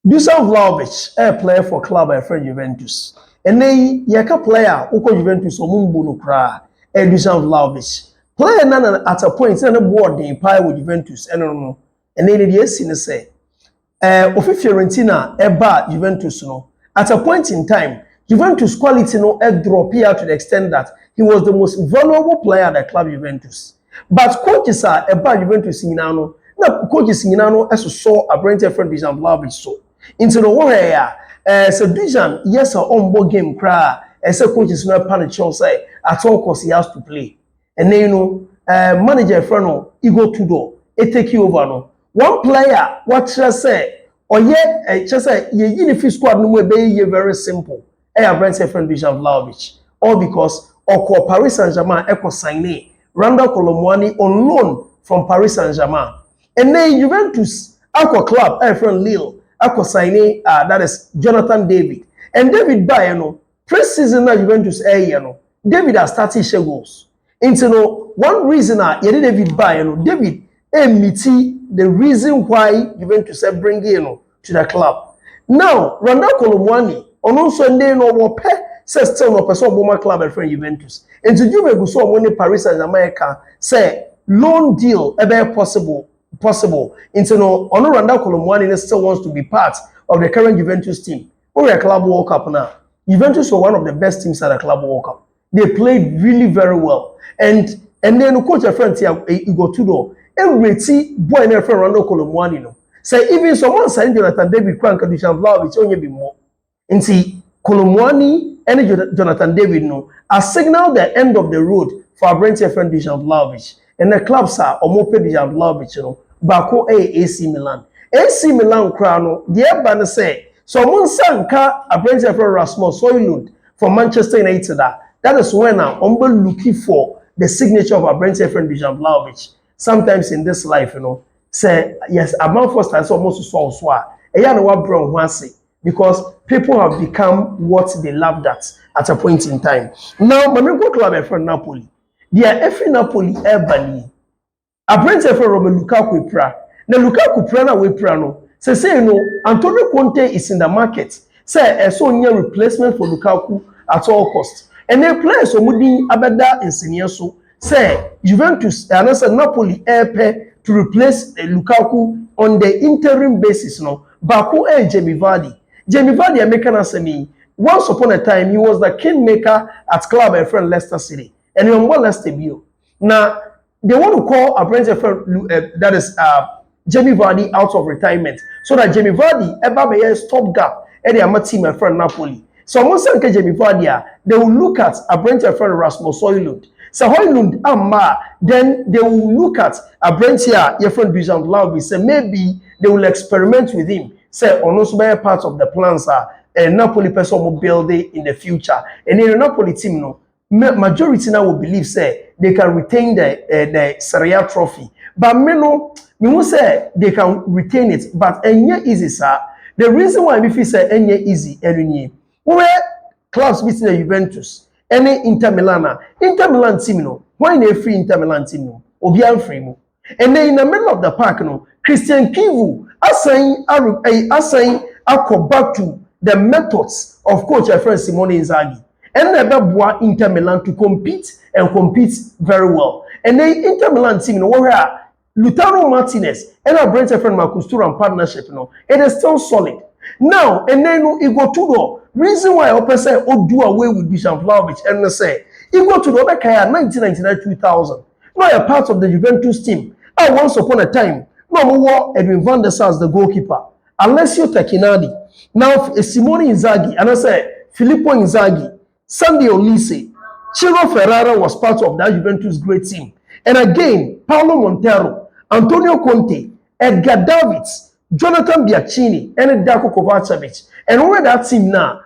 Dusan Vlahovic, a player for club a friend Juventus. And then yaka player who Juventus or Mumbuno cry, a Dusan Vlahovic. Player none at a point and a board the empire with Juventus, and no. And then yes, in a say, of Fiorentina, a bar Juventus no. At a point in time, Juventus quality no drop here to the extent that he was the most valuable player at the club Juventus. But coaches are a bar Juventus in Nano. Now coaches in Nano as saw a brand friend Dusan Vlahovic so. Into the warrior, so Dusan, yes, our own board game cry, as a coach is not panic say at all costs he has to play. And then manager Frano, Igor Tudor, it take you over no. One player, what shall I say, or yet, just say, ye squad no be very simple. A brand friend Dusan Vlahovic, all because or Paris Saint-Germain echo signing Randall Colomwani on loan from Paris Saint-Germain. And then Juventus, aqua club, a friend Lille. Ako signing that is Jonathan David. And David Bayano, pre-season na Juventus David has 30 goals. Into no one reason yet David Bayano, David meeti the reason why Juventus bring to the club. Now, Randall Colomwani, on also no more says still no person Boma club and friend Juventus. And to Juve go so money Paris Saint-Germain say loan deal ever possible. Into no Ono Randall Colomwani still wants to be part of the current Juventus team. Or a club World Cup now. Juventus were one of the best teams at the club World Cup. They played really very well. And then coach a friend here Igor Tudor. Every boy and friend Randall Colomwani no. Say even someone signed Jonathan David Kudus Spurs Psg only be more. And see Colomwani and Jonathan David no a signal the end of the road for a brand friend Kudus Spurs. And the clubs are Omope Kudus Spurs you know. Bako AC Milan. AC Milan crown, the Ebban say, so Monsanka, a branch of Rasmus Højlund from Manchester United. That is when I'm looking for the signature of a branch of Dusan Vlahovic. Sometimes in this life, you know, say, yes, a man first has almost so swa. A young one brown once because people have become what they loved at a point in time. Now, my go club a friend Napoli. They are F Napoli Ebani. A brand for Robert Lukaku pra. Na Lukaku pra na we pra no. Say no, Antonio Conte is in the market. Say so near replacement for Lukaku at all costs. And they play so mudi abeda in senior so. Say Juventus and also Napoli air to replace Lukaku on the interim basis no. Baku Jamie Vardy. Jamie Vardy American me. Once upon a time he was the kingmaker at club and friend Leicester City. And he won Leicester Bio. Now they want to call a brand that is Jamie Vardy out of retirement so that Jamie Vardy ever be a stopgap and they are team friend Napoli. So once they Jamie Vardy, they will look at a brand friend Rasmus Højlund. So Højlund then they will look at a brand here your friend Dusan Vlahovic. Say maybe they will experiment with him. Say on also be a part of the plans and Napoli person will build it in the future. And in the Napoli team no. Majority now will believe say they can retain the Serie A trophy, but me will say they can retain it, but enye easy sir. The reason why we say enye easy enye, where clubs beating the Juventus, any Inter Milan team no, why they free Inter Milan team no, obian free mo, and then in the middle of the park no, Christian Kivu assign back to the methods of coach friend Simone Inzaghi. And never Inter Milan to compete very well. And then Inter Milan team, where Lautaro Martinez and our brand friend Marcus Thuram partnership, it is still solid. Now, and then Igor Tudor, reason why I say, do away with Dusan Vlahovic, and say, Igor Tudor, 1999-2000, now a part of the Juventus team. Once upon a time, no more Edwin van der Sar as the goalkeeper. Alessio Tacchinardi, now Simone Inzaghi, and I say, Filippo Inzaghi, Sandy Olise, Chiro Ferrara was part of that Juventus great team. And again, Paulo Montero, Antonio Conte, Edgar Davids, Jonathan Biachini, and Darko Kovacevic. And over that team now,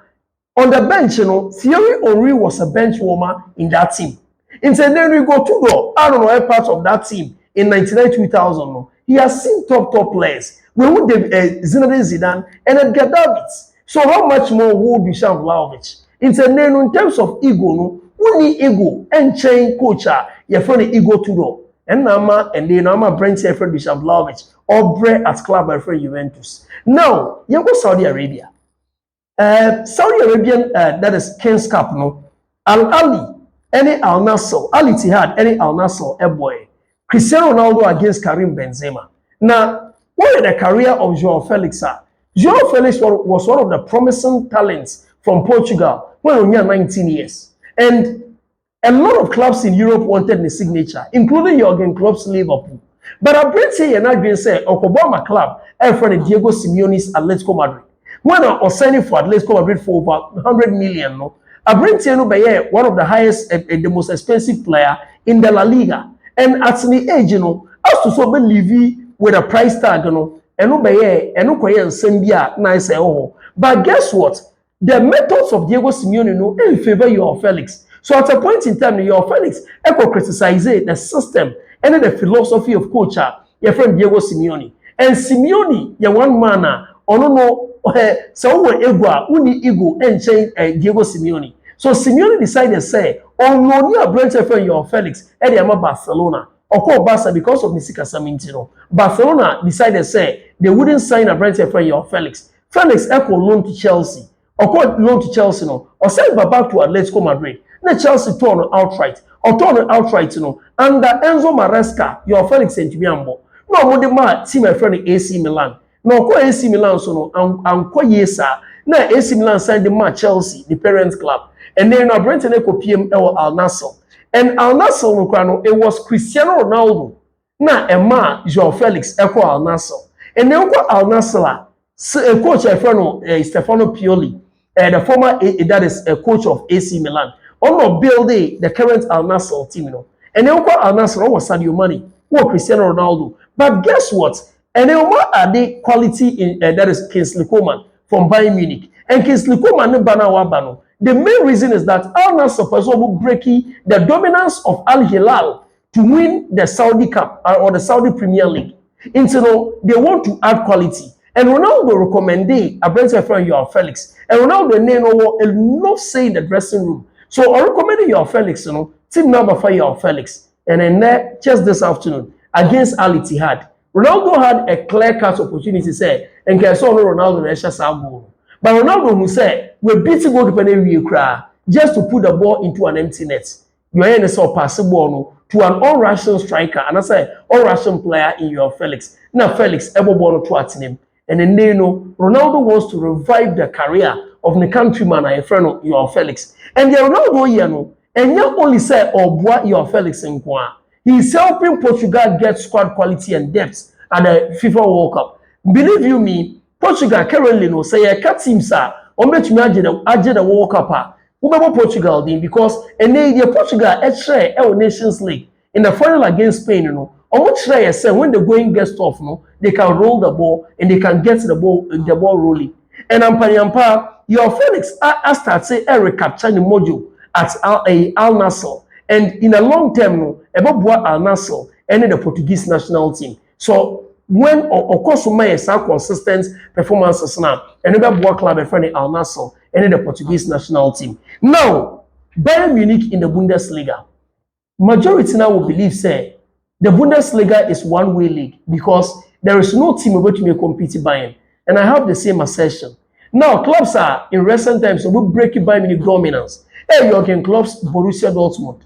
on the bench, Thierry Henry was a bench warmer in that team. Instead, then we go to I don't know, a part of that team in 1999-2000. He has seen top players. We would Zinedine Zidane and Edgar Davids. So how much more would Dusan Vlahovic? In terms of ego, no, who need ego and chain coach your friend ego to do. And Nama and then Nama brings your friend Dusan Vlahovic or bread at club by friend Juventus. Now, you go Saudi Arabia. Saudi Arabian, that is King's Cup, no. Al Ali, any Al Nassr, Al Ittihad, any Al Nassr, a boy. Cristiano Ronaldo against Karim Benzema. Now, what is the career of Joao Felix? Joao Felix was one of the promising talents from Portugal when he was 19 years. And a lot of clubs in Europe wanted the signature, including Jurgen Klopp's Liverpool. But I bring to you and I been say, Okobama club, friend Diego Simeone's Atletico Madrid. When I was signing for Atletico Madrid for over 100 million, no, I bring to you one of the highest and the most expensive player in the La Liga. And at the age, you know, as to so believe with a price tag, you know, and Sembia nice. But guess what? The methods of Diego Simeone no in favor Joao Felix. So at a point in time, Joao Felix echo criticize the system and the philosophy of coach your friend Diego Simeone. And Simeone, your one man, no, so ego, uni ego and change Diego Simeone. So Simeone decided to say, oh no, you are branch friend Joao Felix, and I'm Barcelona. Or call Barca because of Nisika Samintino. Barcelona decided to say they wouldn't sign a branch friend Joao Felix. Felix echo loan to Chelsea. Or call loan to Chelsea, no, or send back to Atletico Madrid. Let Chelsea turn outright, or turn outright, you know, under Enzo Maresca, your Felix and Tibiambo. No, what the man, see my friend AC Milan. No, call AC Milan, so no, and call yesa. Now AC Milan signed the man Chelsea, the parent club, and then I brought an echo PM Al Nassr. And Al Nassr, it was Cristiano Ronaldo. Now, a man, Joao Felix, echo Al Nassr. And then Al Nassr, coach, a friend, Stefano Pioli. The former that is a coach of AC Milan. On building the current Al Nassr team, you know. And then Al Nassr was Sadio Mane, or Cristiano Ronaldo. But guess what? And then what are the quality in that is Kingsley Coman from Bayern Munich. And Kingsley Coman and Bana Wabano. The main reason is that Al Nassr was breaking the dominance of Al Hilal to win the Saudi Cup or the Saudi Premier League. And so they want to add quality. And Ronaldo recommended a brand friend Joao Felix. And Ronaldo no say in the dressing room. So I recommended Joao Felix, you know, team number for Joao Felix. And then just this afternoon against Al Ittihad, Ronaldo had a clear-cut opportunity to say, and can saw Ronaldo goal. But Ronaldo who said, we're beating goalkeeper just to put the ball into an empty net. You are so pass the ball to an all-Russian striker, and I say all-Russian player in Joao Felix. Now Felix ever born to at him. And then they know Ronaldo wants to revive the career of the countryman and a friend of Joao Felix. And the Ronaldo here no, and not only say or boy Joao Felix in Kwa. He is helping Portugal get squad quality and depth at the FIFA World Cup. Believe you me, Portugal currently no say a cat team sir, or make me agent the World Cup. Who Portugal then because and they Portugal extra Nations League in the final against Spain, you know. Or what should I say when the going gets tough, no, they can roll the ball and they can get the ball rolling. And Ampanyampa, your Felix I start say Eric capture the module at Al Nassr. And in a long term, no, about Al Nassr and the Portuguese national team. So when of course we may some consistent performances now, and about Boa club and friend Al Nassr and the Portuguese national team. Now, Bayern Munich in the Bundesliga. Majority now will believe say the Bundesliga is one-way league because there is no team able to compete Bayern. And I have the same assertion. Now, clubs are, in recent times, will break Bayern Munich dominance. Hey, Jurgen Klopp's Borussia Dortmund.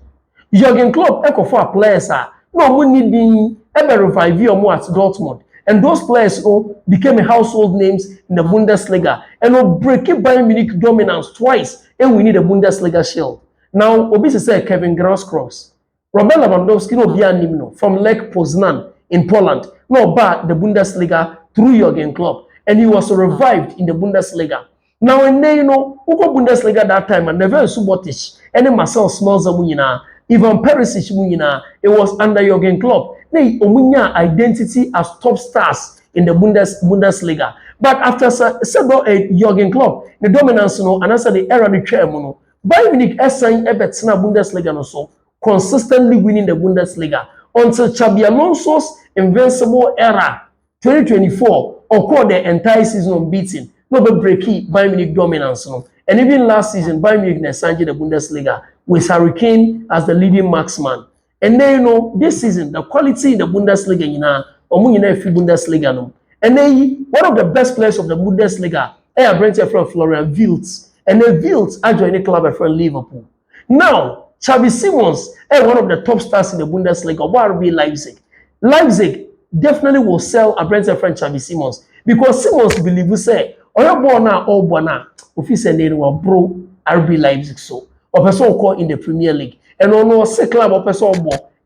Jurgen Klopp, echo for players are, no, we need ever revive you more at Dortmund. And those players became household names in the Bundesliga. And will break Bayern Munich dominance twice. And we need a Bundesliga shield. Now, obviously say Kevin Grosskreutz. Robert Lewandowski no be animal from Lech Poznan in Poland. No bad the Bundesliga through Jurgen Klopp. And he was revived in the Bundesliga. Now and then, you know, who go Bundesliga that time and never Subotic, and Marcel Smelza Munina, even Perisic Munina, it was under Jurgen Klopp. They Omunya identity as top stars in the Bundesliga. But after several Jurgen Klopp, the dominance, you know, and after the era the chair, you know, Bayern Munich assigned Everton Bundesliga no so consistently winning the Bundesliga until Xabi Alonso's invincible era 2024 occurred the entire season unbeaten. No but breaky Bayern Munich dominance. No. And even last season, Bayern Munich signed the Bundesliga with Harry Kane as the leading marksman. And then, you know, this season, the quality in the Bundesliga, you know, omo nyina fi Bundesliga no. And then one of the best players of the Bundesliga, Brent from Florian Wirtz, and then Wirtz joined the club from Liverpool. Now, Xavi Simons, one of the top stars in the Bundesliga, RB Leipzig. Leipzig definitely will sell a Brent friend Xavi Simons because Simons believe we say, "Oya born now, all born now." Official name was bro RB Leipzig so. Or person call in the Premier League, and on say club or person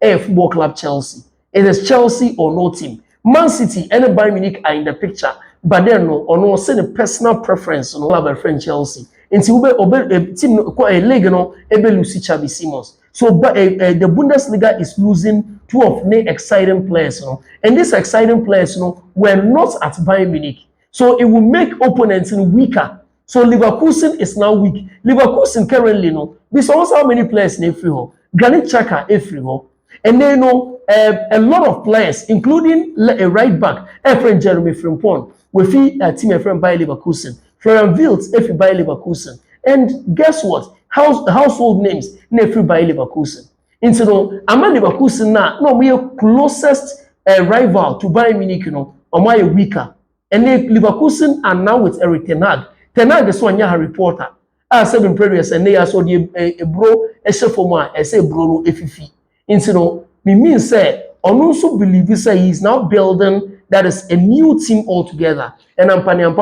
football club Chelsea. It is Chelsea or no team. Man City and Bayern Munich are in the picture, but then no say the personal preference no club friend Chelsea. Until we team league no ebe lose Xavi Simons. So the Bundesliga is losing two of the exciting players, and these exciting players, were not at Bayern Munich. So it will make opponents weaker. So Leverkusen is now weak. Leverkusen currently, this also how many players in every hole. Granit Xhaka every hole. And they know a lot of players, including a right back, friend Jeremy Frimpong, with a team friend by Leverkusen. Florian Wirtz, if you buy Leverkusen. And guess what? Household names, free by Leverkusen. And so, I'm Leverkusen now, no, we are closest rival to Bayern Munich, or my weaker. And Leverkusen are now with Eric Ten Hag. Ten Hag is one year reporter. I said in previous, and they are so a bro, a chef for my, I say bro, no, efifi. And so, me mean say, I also believe say he is now building that is a new team altogether. And I'm planning to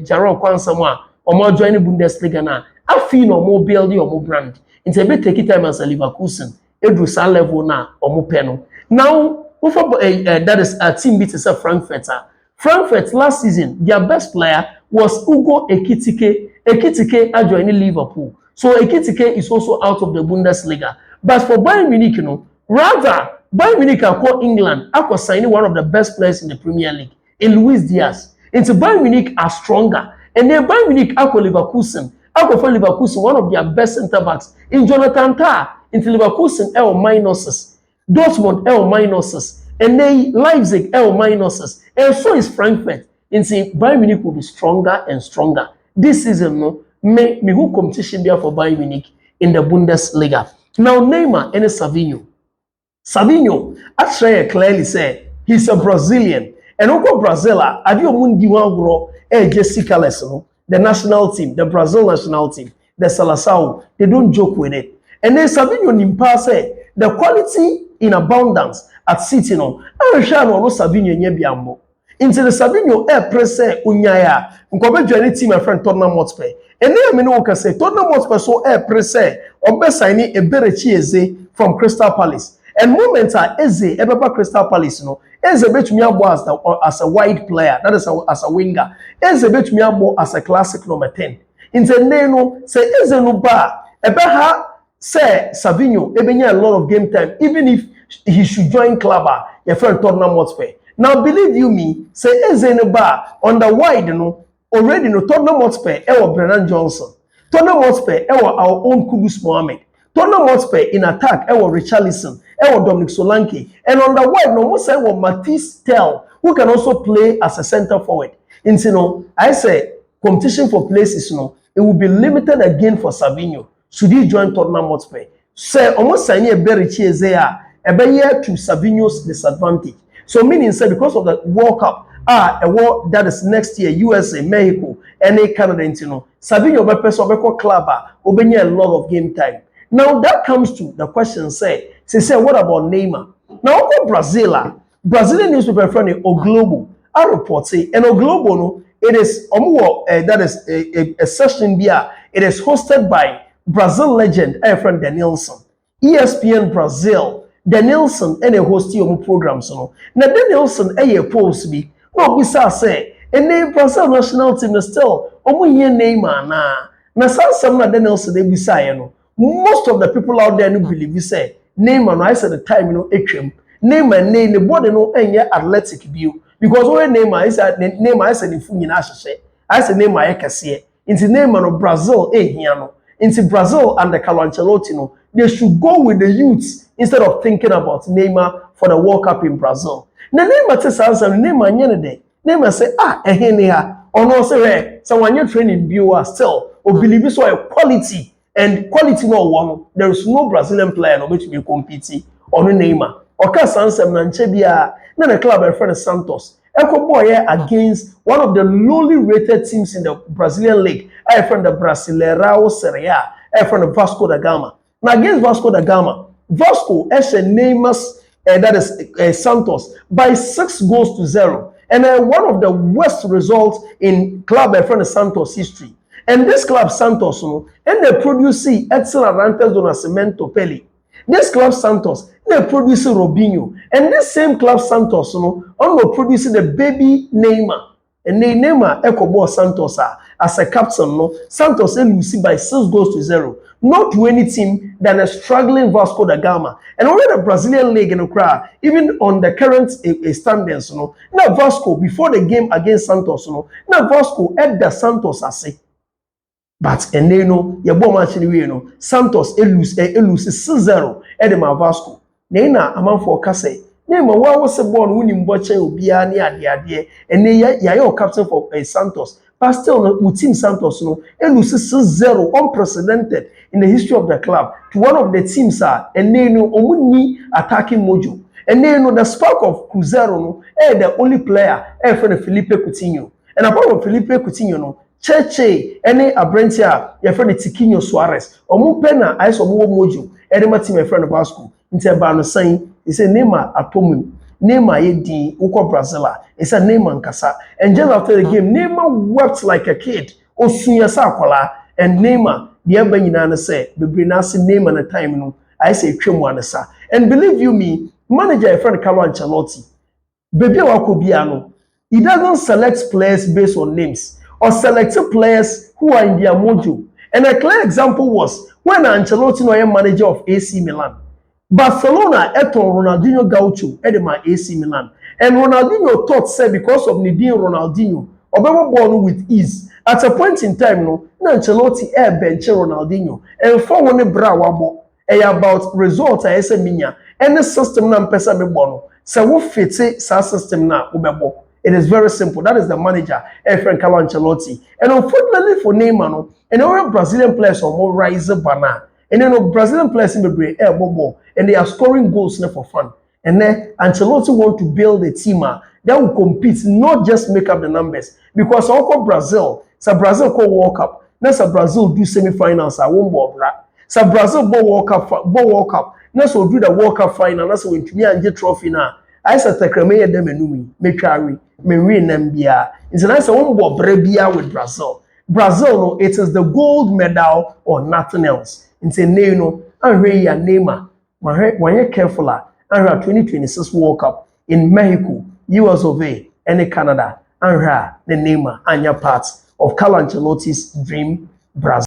Jarrell Kwansamwa or more joining Bundesliga now. I feel no more building or more brand. It's a bit take time as a Leverkusen. Edrusa level now or more panel. Now, that is a team beat is a Frankfurt. Frankfurt last season, their best player was Ugo Ekitike. Ekitike are joining Liverpool. So Ekitike is also out of the Bundesliga. But for Bayern Munich, rather, Bayern Munich are called England. Are signing one of the best players in the Premier League, in Luis Diaz. Into Bayern Munich are stronger. And then Bayern Munich are called Leverkusen. Are for Leverkusen one of their best centre backs. In Jonathan Tah, into Leverkusen L minuses. Dortmund L minuses. And then Leipzig L minuses. And so is Frankfurt. And see, Bayern Munich will be stronger and stronger. This season, me who competition there for Bayern Munich in the Bundesliga. Now Neymar and Savinho. Savinho, actually clearly said he's a Brazilian. And Uncle Brazil, have you mundi one Jessica Lesson, the national team, the Brazil national team, the Seleção, they don't joke with it. And then Savinho Nimpa said the quality in abundance at City no. I shall no Savinho nyebiambo. Into the Savinho press unyaya. Nkobe join team my friend Tottenham Hotspur. And then me no can say Tottenham Hotspur so press obe signing a Berechi Eze from Crystal Palace. And moment Eze ebeba Crystal Palace no. Eze betumi abo as a wide player, that is as a winger. Eze betumi abo as a classic number 10. Into no say Eze no ba ebeha say Savinho ebenya a lot of game time even if he should join Clubber, your friend Tottenham Hotspur. Now believe you me, say Eze no ba on the wide already Tottenham Hotspur ewo Brennan Johnson. Tottenham Hotspur ewo our own Kudus Mohammed. Tottenham Hotspur in attack ewo Richarlison, ewo Dominic Solanke, and on the wide no say ewo Matisse Tell, who can also play as a center forward. And I say competition for places it will be limited again for Savinho. Should he join Tottenham Hotspur? Say almost signing a very cheese there, a year to Savinho's disadvantage. So meaning say because of the World Cup, a war that is next year, USA, Mexico, and Canada, Savinho Bepeso Clubber will be a lot of game time. Now that comes to the question say what about Neymar? Now Brazilian newspaper friend O Globo, I report say and O Globo it is that is a session here. It is hosted by Brazil legend friend Danielson. ESPN Brazil, Danielson and a host your programs Now Danielson a post be no we say and name Brazil national team is still Neymar na some Danielson they be say most of the people out there who believe you say Neymar I said the time Neymar name the body athletic view because when Neymar is Neymar I said the full I said Neymar ekase into Neymar of Brazil into Brazil and the Carlo Ancelotti they should go with the youths instead of thinking about Neymar for the World Cup in Brazil. Now Neymar says answer Neymar nyene Neymar say ehene ha ono say someone you training viewer still or believe so a quality and quality no one there is no Brazilian player no which be competing on Neymar oka sansem na nche bia na the club a friend Santos Echo boy against one of the lowly rated teams in the Brazilian league a friend the Brasileirão Serie A a friend of Vasco da Gama. Now against Vasco da Gama, Vasco as a nameless that is Santos by 6 goals to 0, and one of the worst results in club a friend of Santos history. And this club Santos, and they produce Edson Arantes do Nascimento Pele. This club Santos, they produce Robinho, and this same club Santos, on produce the baby Neymar. And Neymar Ecobo Santos as a captain, Santos lose by 6 goals to 0. Not to any team than a struggling Vasco da Gama. And already the Brazilian league in Accra, even on the current standings, now Vasco before the game against Santos, now Vasco at the Santos as but and they know your bomb actually Santos lose 6-0 at the Vasco. Nena among for Case. Name what was a born winning butcher Obia near and they your captain for Santos. But still with Team Santos loses 6-0 unprecedented in the history of the club to one of the teams and they know only attacking mojo. And they know the spark of Cruzeiro the only player for Felipe Coutinho. And apart from Felipe Coutinho Cheche any Abrentia your friend Tiquinho Suarez omu pena I saw mojo my team my friend Vasco into no saying he said Neymar atomu Neymar yedi uko Brazila he said Neymar nkasa and just after the game Neymar wept like a kid osunya sa akwala and Neymar the eba nyina say bebre na se Neymar na time no I say twemu anasa and believe you me manager your friend Carlo Ancelotti baby wakobia no he doesn't select players based on names or selected players who are in their mojo. And a clear example was when Ancelotti was manager of AC Milan. Barcelona eto Ronaldinho Gaucho edema AC Milan. And Ronaldinho thought said because of Nadine Ronaldinho, Obama born with ease. At a point in time, Ancelotti bench Ronaldinho and for one bra wabo about result I say minya and the system na mpesa me bono. So wo fit sa system na ubebo. It is very simple. That is the manager, friend Carlo Ancelotti. And unfortunately for Neymar, and all Brazilian players are more rising banner. And then Brazilian players in the brain, and they are scoring goals for fun. And then Ancelotti want to build a team that will compete, not just make up the numbers. Because also Brazil, so Brazil call World Cup. That's a Brazil do semi-finals. I won't ball that. So Brazil ball World Cup. That's what do the World Cup final. That's when to me and get trophy now. I said Tekremeye dem enumi metwari me win them bia nti na say won bo bra with Brazil no it is the gold medal or nothing else nti ne no anhwe ya Neymar wanye careful anhwe 2026 World Cup in Mexico US of A and Canada anhwe the Neymar anya part of Carlo Ancelotti's dream Brazil.